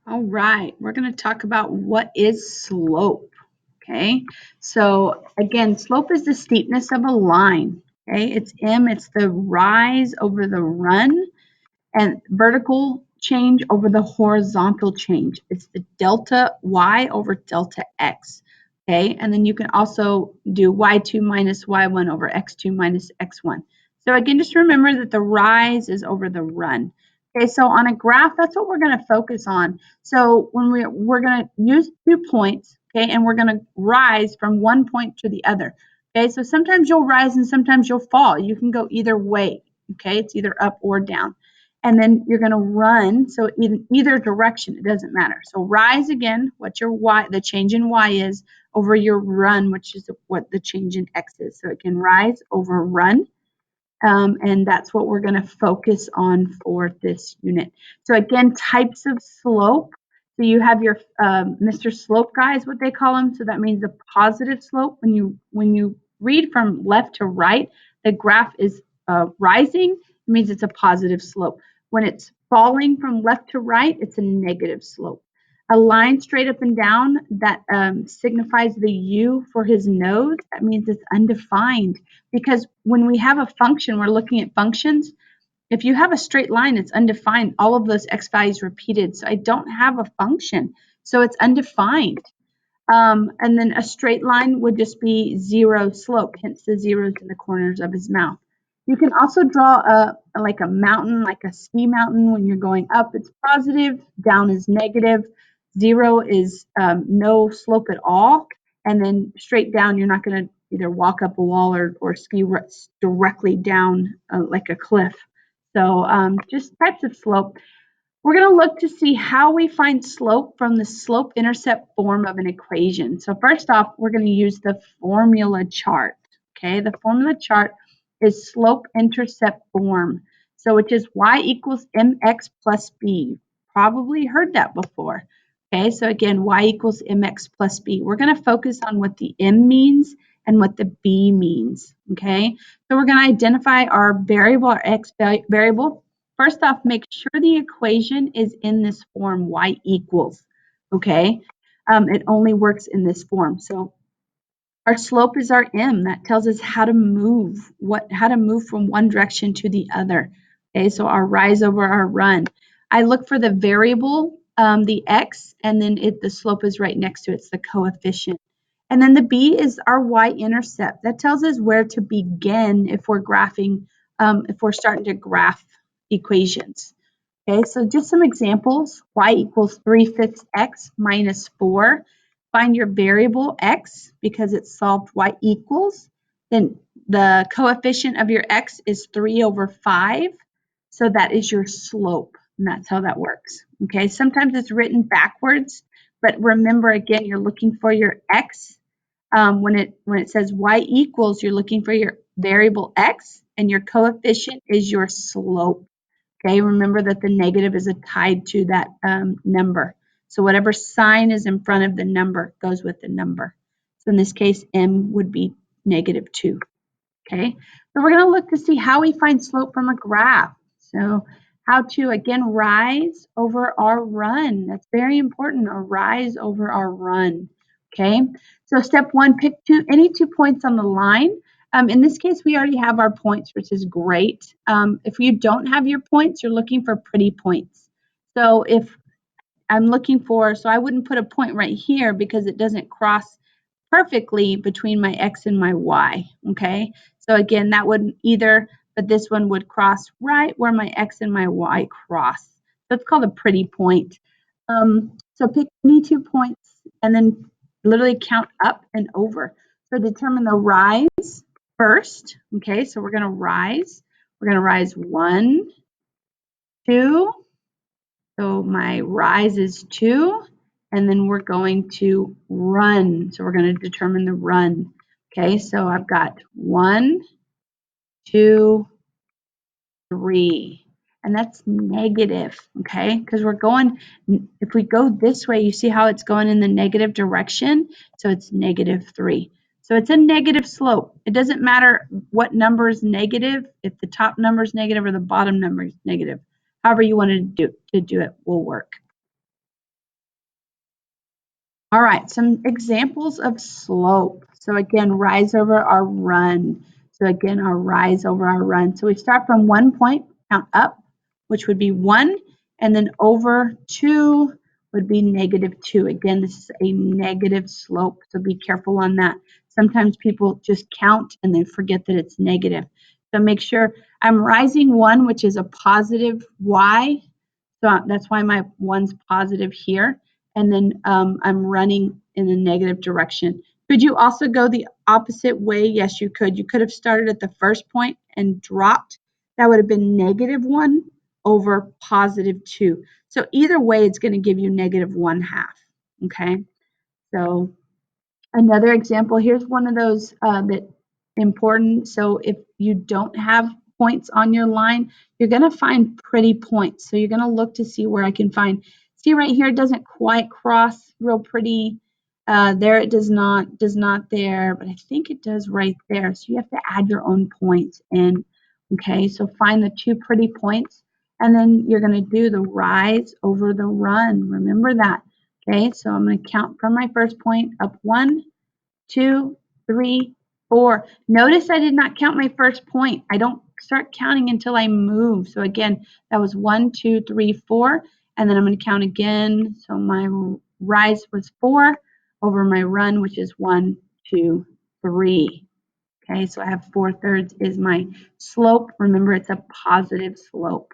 All right, we're going to talk about what is slope. Okay, so again, slope is the steepness of a line. Okay, it's m, it's the rise over the run, and vertical change over the horizontal change. It's the delta y over delta x. Okay, and then you can also do y2 minus y1 over x2 minus x1. So again, just remember that the rise is over the run. Okay, so on a graph, that's what we're going to focus on. So when we're going to use 2 points, okay, and we're going to rise from one point to the other. Okay, so sometimes you'll rise and sometimes you'll fall. You can go either way. Okay, it's either up or down. And then you're going to run, so in either direction, it doesn't matter. So rise again, what your y, the change in y is, over your run, which is what the change in x is. So it can rise over run, and that's what we're going to focus on for this unit. So again, types of slope. So you have your Mr. Slope guy is what they call him. So that means the positive slope. When you read from left to right, the graph is rising. It means it's a positive slope. When it's falling from left to right, it's a negative slope. A line straight up and down that signifies the U for his nose. That means it's undefined, because when we have a function, we're looking at functions. If you have a straight line, it's undefined. All of those x values repeated. So I don't have a function. So it's undefined. And then a straight line would just be zero slope, hence the zeros in the corners of his mouth. You can also draw like a mountain, like a ski mountain. When you're going up, it's positive, down is negative, zero is no slope at all, and then straight down, you're not going to either walk up a wall or ski directly down like a cliff. So just types of slope. We're going to look to see how we find slope from the slope-intercept form of an equation. So first off, we're going to use the formula chart. Okay, the formula chart is slope-intercept form. So which is y equals mx plus b. Probably heard that before. Okay, so again, y equals mx plus b. We're going to focus on what the m means and what the b means. Okay, so we're going to identify our variable, our x variable. First off, make sure the equation is in this form, y equals, okay? It only works in this form. So our slope is our m. That tells us how to move, how to move from one direction to the other. Okay, so our rise over our run. I look for the variable, the x, and then the slope is right next to it. It's the coefficient. And then the b is our y-intercept. That tells us where to begin if we're graphing, if we're starting to graph equations. Okay, so just some examples. Y equals 3/5 x minus 4. Find your variable x because it's solved y equals. Then the coefficient of your x is 3/5. So that is your slope, and that's how that works. Okay, sometimes it's written backwards, but remember again, you're looking for your x. When it says y equals, you're looking for your variable x, and your coefficient is your slope. Okay, remember that the negative is tied to that number. So whatever sign is in front of the number goes with the number. So in this case, m would be -2. Okay, so we're going to look to see how we find slope from a graph. So how to, again, rise over our run. That's very important, a rise over our run. Okay, so step one, pick any 2 points on the line. In this case, we already have our points, which is great. If you don't have your points, you're looking for pretty points. So if I'm looking for, so I wouldn't put a point right here because it doesn't cross perfectly between my x and my y, okay? So again, that wouldn't either, but this one would cross right where my x and my y cross. So it's called a pretty point. So pick any 2 points and then literally count up and over. So determine the rise first, okay? So we're gonna rise. We're gonna rise 1, 2, so my rise is 2, and then we're going to run. So we're going to determine the run. Okay, so I've got 1, 2, 3, and that's negative, okay? Because we're going, if we go this way, you see how it's going in the negative direction? So it's -3. So it's a negative slope. It doesn't matter what number is negative, if the top number is negative or the bottom number is negative. However you want to do it will work. All right, some examples of slope. So again, rise over our run. So again, our rise over our run. So we start from 1 point, count up, which would be 1, and then over 2 would be -2. Again, this is a negative slope, so be careful on that. Sometimes people just count and then forget that it's negative. So make sure I'm rising 1, which is a positive y. So that's why my 1's positive here. And then I'm running in a negative direction. Could you also go the opposite way? Yes, you could. You could have started at the first point and dropped. That would have been -1 over +2. So either way, it's going to give you -1/2. Okay. So another example, here's one of those that important. So if you don't have points on your line, you're going to find pretty points. So you're going to look to see where I can find. See right here, it doesn't quite cross real pretty. There it does not there, but I think it does right there. So you have to add your own points in. Okay, so find the 2 pretty points, and then you're going to do the rise over the run. Remember that. Okay, so I'm going to count from my first point up 1, 2, 3, 4. Notice I did not count my first point. I don't start counting until I move. So again, that was 1, 2, 3, 4. And then I'm going to count again. So my rise was 4 over my run, which is 1, 2, 3. Okay, so I have 4/3 is my slope. Remember, it's a positive slope.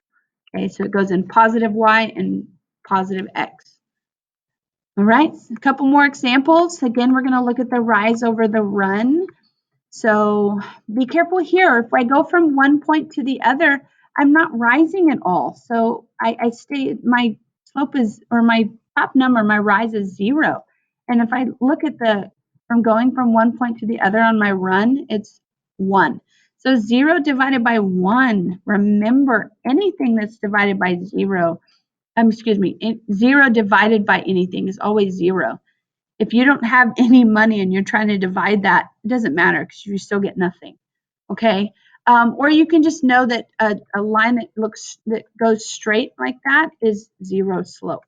Okay, so it goes in positive y and positive x. All right, a couple more examples. Again, we're going to look at the rise over the run. So be careful here. If I go from 1 point to the other, I'm not rising at all. So I stay, my slope is, or my top number, my rise is 0. And if I look at from going from 1 point to the other on my run, it's 1. So 0 divided by 1, remember anything that's divided by 0, 0 divided by anything is always 0. If you don't have any money and you're trying to divide that, it doesn't matter because you still get nothing. Okay. Or you can just know that a line that goes straight like that is 0 slope.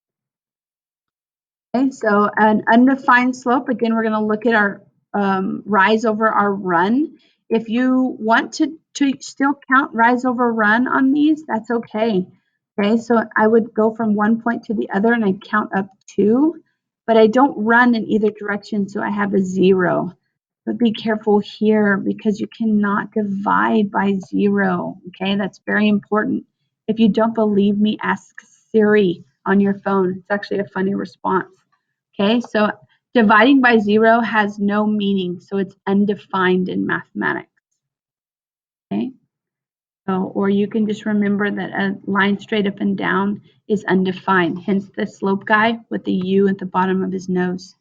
Okay, so an undefined slope, again, we're going to look at our rise over our run. If you want to still count rise over run on these, that's okay. Okay, so I would go from 1 point to the other and I count up 2, but I don't run in either direction, so I have a 0. But be careful here because you cannot divide by 0. Okay, that's very important. If you don't believe me, ask Siri on your phone. It's actually a funny response. Okay, so dividing by 0 has no meaning, so it's undefined in mathematics. Okay, so, or you can just remember that a line straight up and down is undefined, hence the slope guy with the U at the bottom of his nose.